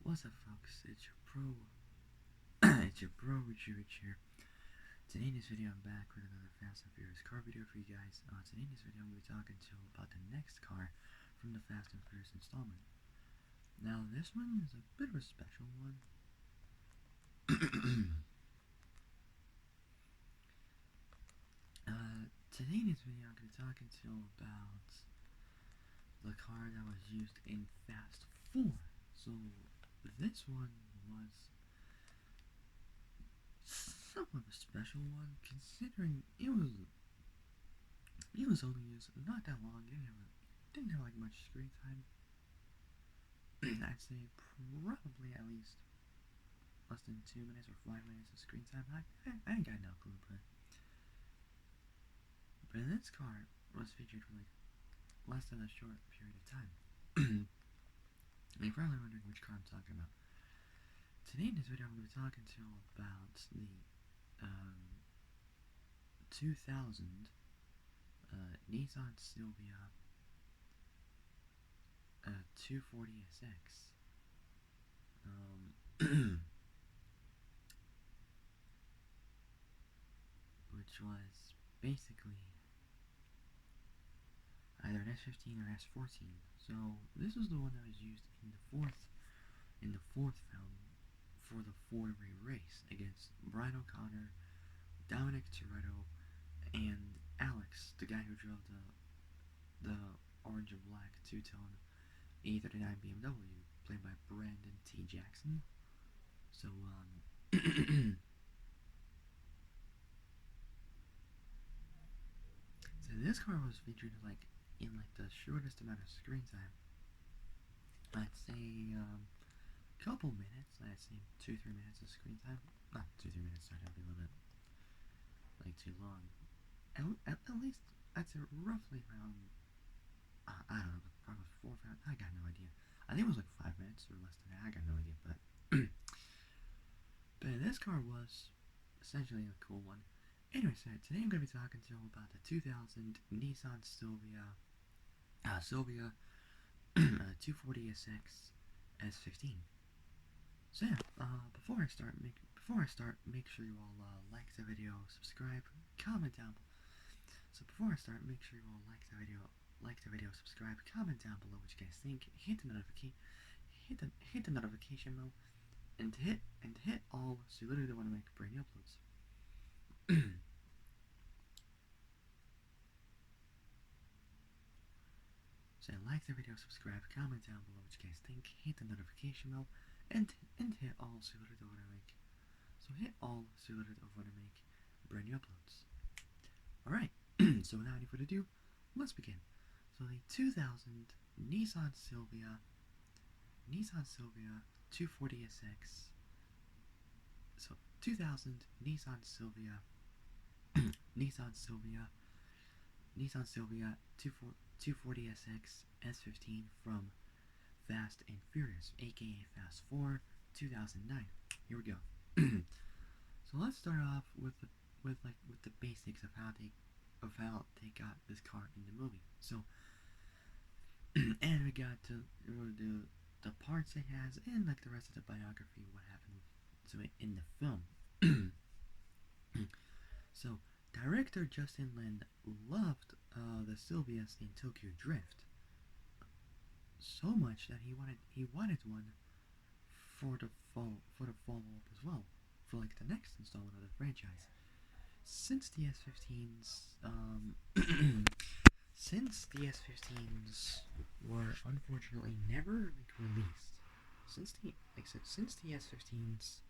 What's up, folks? It's your bro, Rich here. Today in this video, I'm back with another Fast and Furious car video for you guys. Today in this video, I'm going to be talking to you about the next car from the Fast and Furious installment. Now, this one is a bit of a special one. Today in this video, I'm going to be talking to you about the car that was used in Fast 4. So, this one was somewhat of a special one, considering it was only used not that long. Didn't have like much screen time. I'd say probably at least less than 2 minutes or 5 minutes of screen time. I ain't got no clue, but this car was featured for like less than a short period of time. You're probably wondering which car I'm talking about. Today in this video, I'm going to be talking to you about the 2000 Nissan Silvia 240SX. Which was basically either an S15 or S14. So this was the one that was used in the fourth film for the four-way race against Brian O'Connor, Dominic Toretto, and Alex, the guy who drove the orange and black two-tone A39 BMW, played by Brandon T. Jackson. So so this car was featured in the shortest amount of screen time. I'd say couple minutes. I'd say 2-3 minutes of screen time. Not 2-3 minutes. That'd be a little bit too long. At least I'd say roughly around I don't know, probably 4 or 5. I got no idea. I think it was like 5 minutes or less than that. I got no idea, but but this car was essentially a cool one. Anyway, so today I'm going to be talking to you about the 2000 Nissan Silvia 240SX S15. So yeah, before I start, make sure you all like the video, subscribe, comment down. So before I start, make sure you all like the video, subscribe, comment down below what you guys think, hit the notification bell, and hit all so you literally want to make brand new uploads. So like the video, subscribe, comment down below what you guys think, hit the notification bell, and hit all so you literally want to make. So hit all so you literally want to make brand new uploads. All right. So without any further ado, let's begin. So the 2000 Nissan Silvia 240SX. So 2000 Nissan Silvia 240SX S15 from Fast and Furious, A.K.A. Fast 4, 2009. Here we go. So let's start off with the basics of how they got this car in the movie. So and we got to the parts it has and like the rest of the biography, what happened to it in the film. So director Justin Lin loved the Silvias in Tokyo Drift so much that he wanted one for the follow-up as well, for like the next installment of the franchise. Since the S15s were unfortunately never released. Since the S15s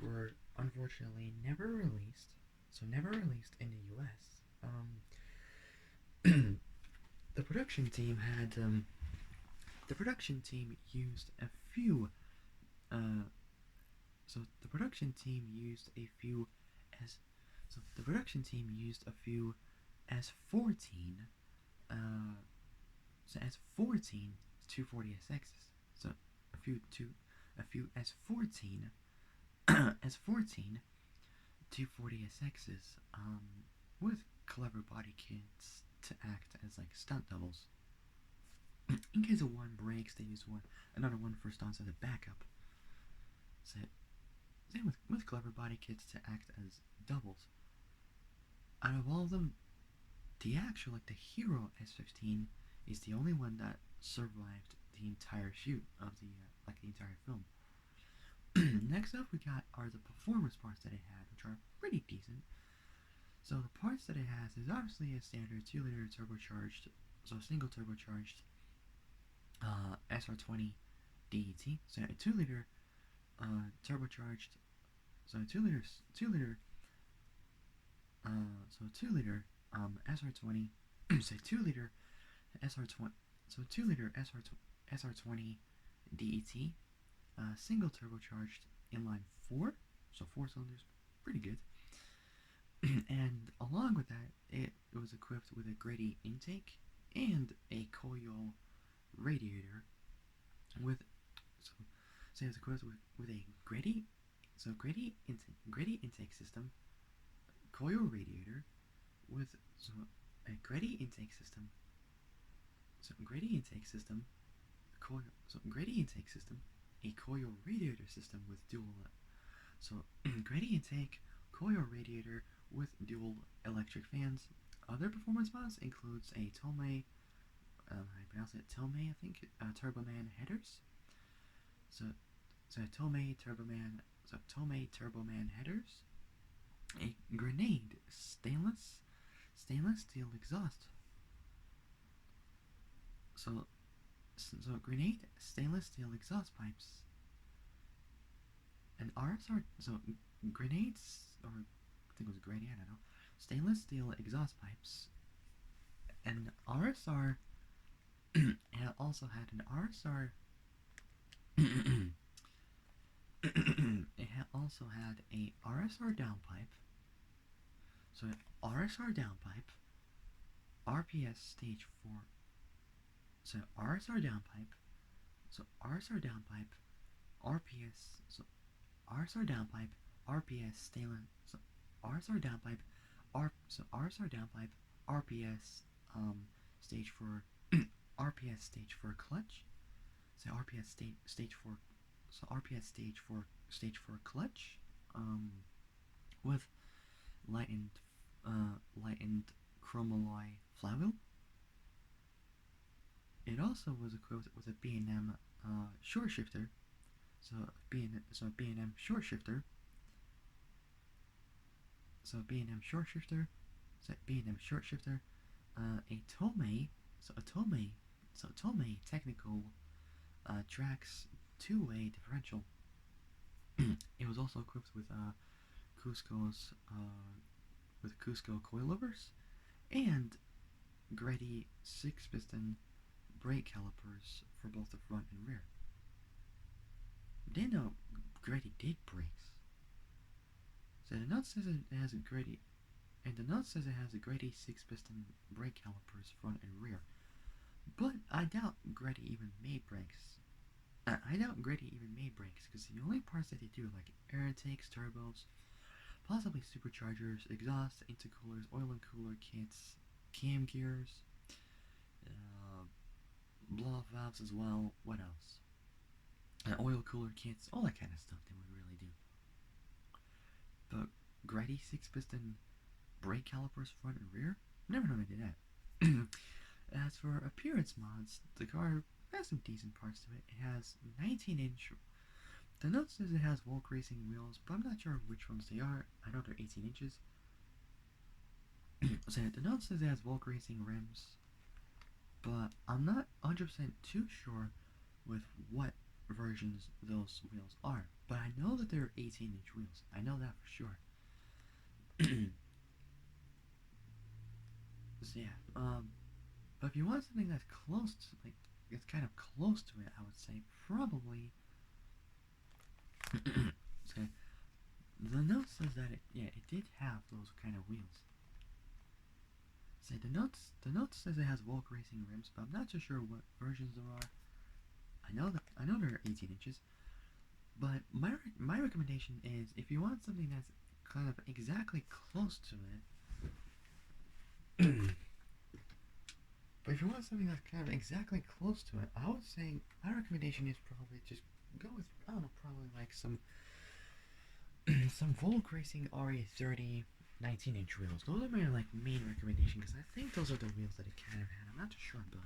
were unfortunately never released in the US. The production team used a few S14 S14 240SXs. So a few S14 S14 240SXs with clever body kits to act as like stunt doubles. In case of one breaks, they use another one for stunts as a backup. So, same with clever body kits to act as doubles. Out of all of them, the actual, like the hero S15 is the only one that survived the entire shoot of the entire film. Next up, we are the performance parts that it had, which are pretty decent. So the parts that it has is obviously a standard 2-liter turbocharged, so single turbocharged S14 DET. So a 2-liter turbocharged, so a 2-liter SR20, say 2-liter SR20, so 2-liter SR20 DET, single turbocharged inline 4, so 4 cylinders, pretty good. And along with that, it was equipped with a Grady intake and a coil radiator with, so it was equipped with a Grady intake system, coil radiator with a Grady intake system, a coil radiator system with dual, Grady intake, coil radiator with dual electric fans. Other performance mods includes a Tomei, I pronounce it Tomei, I think, Turboman headers. So Tomei Turboman headers, a grenade stainless steel exhaust. So grenade stainless steel exhaust pipes. And RSR, grenades, or I think it was grenade, I don't know, stainless steel exhaust pipes. And RSR, it also had an RSR, it also had a RSR downpipe. So RSR downpipe, RPS stage 4. So RSR downpipe, RPS, RSR downpipe, RPS stainless, RSR downpipe, RPS stage 4, RPS stage 4 clutch. So RPS stage 4, stage 4 clutch, with lightened chromaloy flywheel. It also was equipped with a B&M short shifter, B&M short shifter, a Tomei technical Trax 2-way differential. It was also equipped with Cusco coilovers and Grady 6-piston brake calipers for both the front and rear. Didn't know Grady did brakes. So the note says it has a Grady, and the note says it has a Grady 6-piston brake calipers front and rear. But I doubt Grady even made brakes. Because the only parts that they do are like air intakes, turbos, possibly superchargers, exhaust, intercoolers, oil and cooler kits, cam gears, blow-off valves as well. What else? Oil cooler kits, all that kind of stuff they would really do. But Grady 6-piston brake calipers front and rear? Never know they did that. As for appearance mods, the car has some decent parts to it. It has 19-inch. The note says it has Volk Racing wheels, but I'm not sure which ones they are. I know they're 18 inches. So the note says it has Volk Racing rims, but I'm not 100% too sure with what versions those wheels are. But I know that they're 18-inch wheels. I know that for sure. So yeah, but if you want something that's close to, like, it's kind of close to it, I would say probably. So the note says that it did have those kind of wheels. So the note says it has Volk Racing rims, but I'm not too sure what versions there are. I know there are 18 inches, but my recommendation is if you want something that's kind of exactly close to it. But if you want something that's kind of exactly close to it, I would say my recommendation is probably just go with, I don't know, probably like some some Volk Racing RE30 19-inch wheels. Those are my like main recommendation because I think those are the wheels that it kind of had. I'm not too sure, but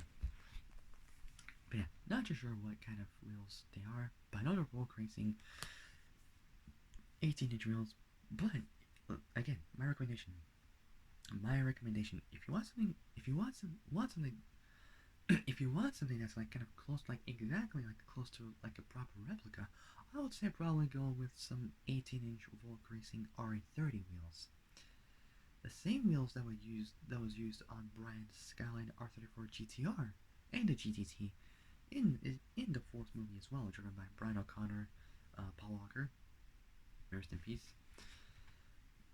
yeah, not too sure what kind of wheels they are. But I know they're Volk Racing 18-inch wheels. But again, my recommendation, if you want something, if you want something that's like kind of close, like exactly like close to like a proper replica, I would say probably go with some 18-inch Volk Racing RE30 wheels. The same wheels that was used on Brian's Skyline R34 GTR and the GTT in the fourth movie as well, driven by Brian O'Connor, Paul Walker, rest in peace.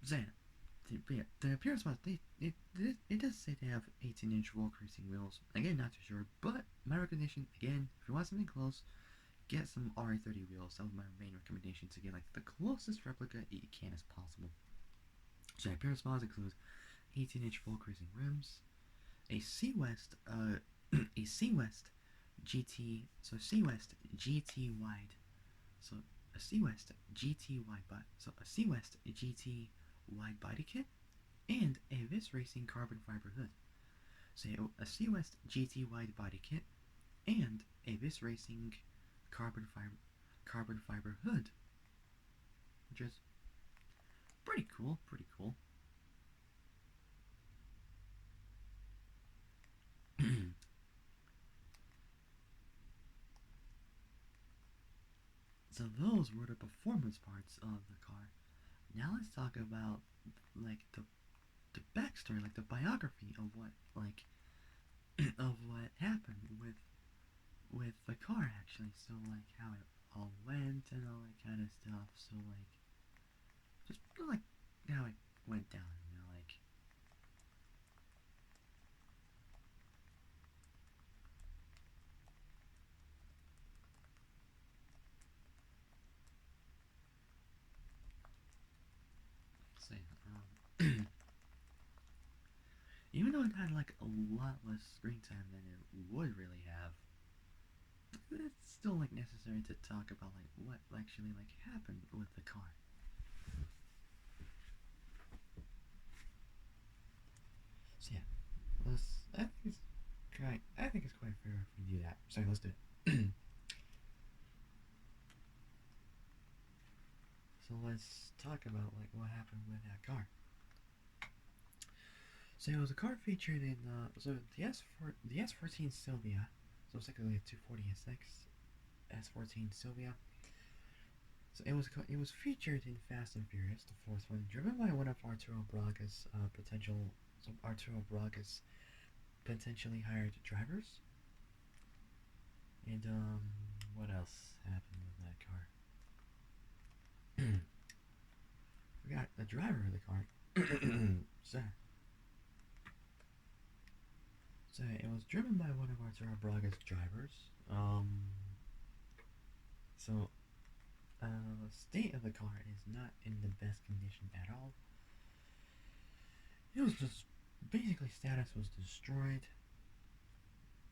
So yeah, the appearance wise, it does say they have 18-inch Volk Racing wheels. Again, not too sure, but my recommendation again, if you want something close, get some RA30 wheels. That was my main recommendation, to get like the closest replica you can as possible. So appearance wise includes 18-inch Volk Racing rims, a Sea West a Sea West GT, so Sea West GT wide, so a Sea West GT wide, so a Sea West GT wide body kit, and a Vis Racing carbon fiber hood. So a Sea West GT wide body kit and a Vis Racing carbon fiber hood, which is pretty cool, pretty cool. So those were the performance parts of the car. Now let's talk about like the backstory, like the biography of what like of what happened with the car actually. So like how it all went and all that kind of stuff. So like just like how it went down, like say even though it had like a lot less screen time than it would really have, it's still like necessary to talk about like what actually like happened with the car. So yeah, let's. I think it's quite fair if we do that. So let's do it. So let's talk about like what happened with that car. So it was a car featured in the S14 Silvia. So it's actually a 240 SX S14 Silvia. So it was featured in Fast and Furious, the fourth one, driven by one of Arturo Braga's Arturo Braga's potentially hired drivers. And what else happened with that car? Forgot the driver of the car. so, so it was driven by one of Arturo Braga's drivers. So the state of the car is not in the best condition at all. It was just basically status was destroyed.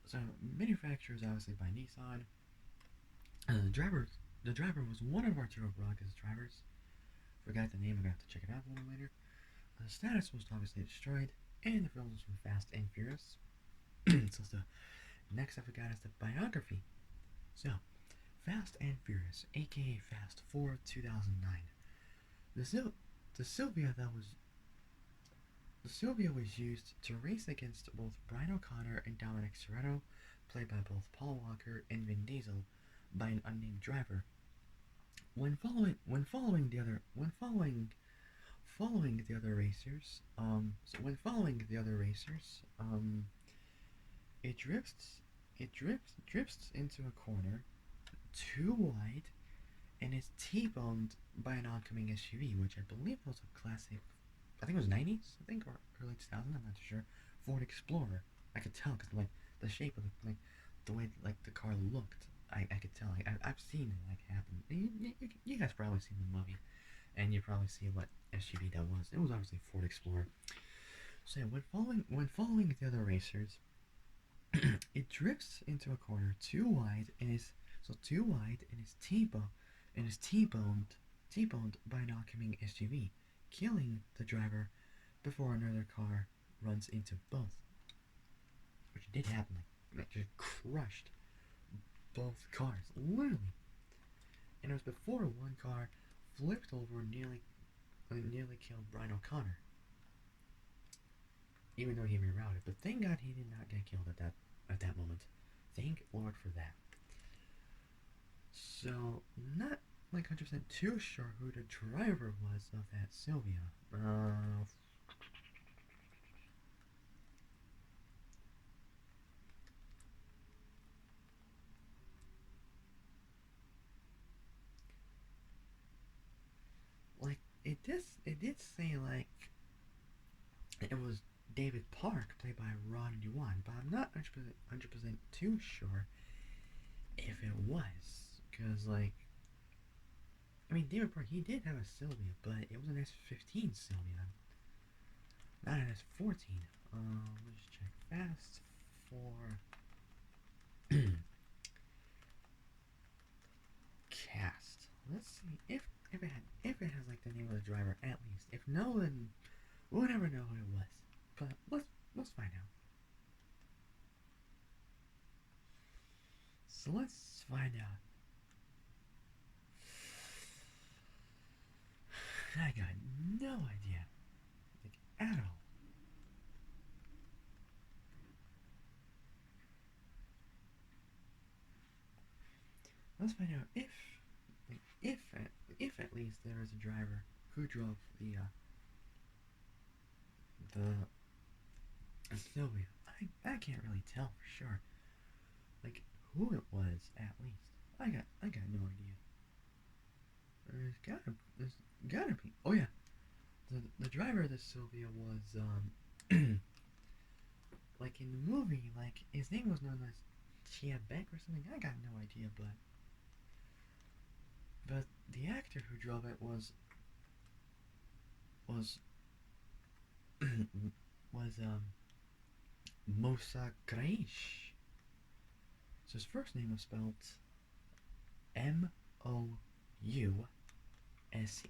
So manufacturers obviously by Nissan. The driver was one of Arturo Braga's drivers. Forgot the name. I'm gonna have to check it out a little later. The status was obviously destroyed, and the film was from Fast and Furious. So the next up we got is the biography. So, Fast and Furious, A.K.A. Fast 4 2009. The Silvia was used to race against both Brian O'Connor and Dominic Toretto, played by both Paul Walker and Vin Diesel, by an unnamed driver. Following the other racers, it drifts into a corner too wide and is T-boned by an oncoming SUV, which I believe was a classic. I think it was 90s, I think, or early 2000s. I'm not too sure. Ford Explorer. I could tell because like the shape of the way like the car looked. I could tell. Like, I've seen it like happen. You guys probably seen the movie, and you probably see what SUV that was. It was obviously Ford Explorer. So yeah, when following the other racers, it drifts into a corner too wide and is so too wide and is T-boned by an oncoming SUV, killing the driver before another car runs into both, which did happen. Like, it just crushed both cars, literally. And it was before one car flipped over and nearly killed Brian O'Connor, even though he rerouted. But thank God he did not get killed at that moment. Thank Lord for that. So, not like 100% too sure who the driver was of that Silvia. Like it did say like it was David Park played by Ron Yuan, but I'm not 100% too sure if it was, because like I mean David Park, he did have a Silvia, but it was an S15 Silvia, not an S14. Let's check fast for cast. Let's see if it has like the name of the driver at least. If no, then we'll never know who it was. But let's find out. So let's find out. I got no idea, like at all. Let's find out like, if at least there is a driver who drove the Sylvia. I can't really tell for sure, like who it was at least. I got no idea. There's gotta be. Oh yeah, the driver of the Sylvia was like in the movie, like his name was known as Chia Beck or something. I got no idea, but the actor who drove it was was Mosa Kraish. So his first name was spelled Mouse. It's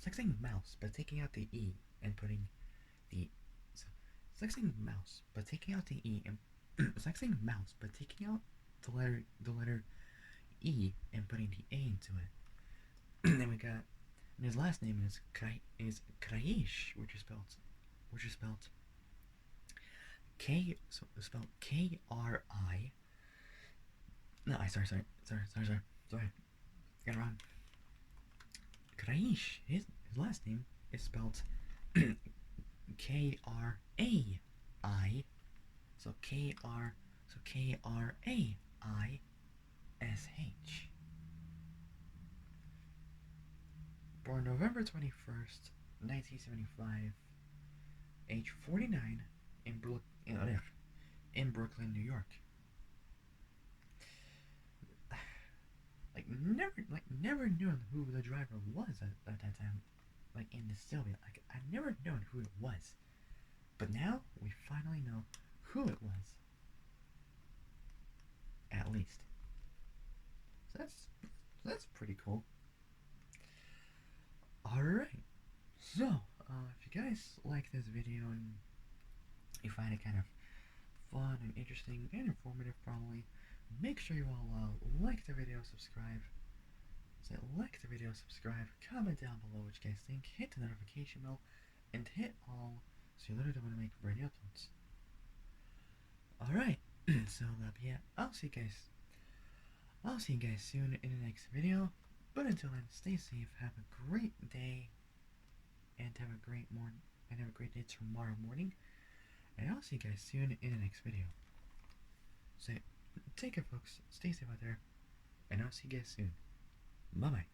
like saying mouse, but taking out the E and putting the. So it's like saying mouse, but taking out the E and it's like saying mouse, but taking out the letter E and putting the A into it. And then we got, and his last name is Kraish, which is spelled K. So it's spelled K-R-I. No, sorry. Got it wrong. Kraish. His last name is spelled K-R-A-I. So K-R-A-I-S-H. Born November 21st, 1975, age 49, in Brooklyn, New York. Never knew who the driver was at that time. Like in the Sylvia, like I never known who it was, but now we finally know who it was. At least, so that's pretty cool. All right, so if you guys like this video and you find it kind of fun and interesting and informative, probably make sure you all like the video, subscribe. So like the video, subscribe, comment down below what you guys think, hit the notification bell, and hit all so you literally don't want to make brand new uploads. Alright, so that'll be it. I'll see you guys soon in the next video. But until then, stay safe, have a great day, and have a great day tomorrow morning. And I'll see you guys soon in the next video. So take care folks, stay safe out there, and I'll see you guys soon. Bye bye.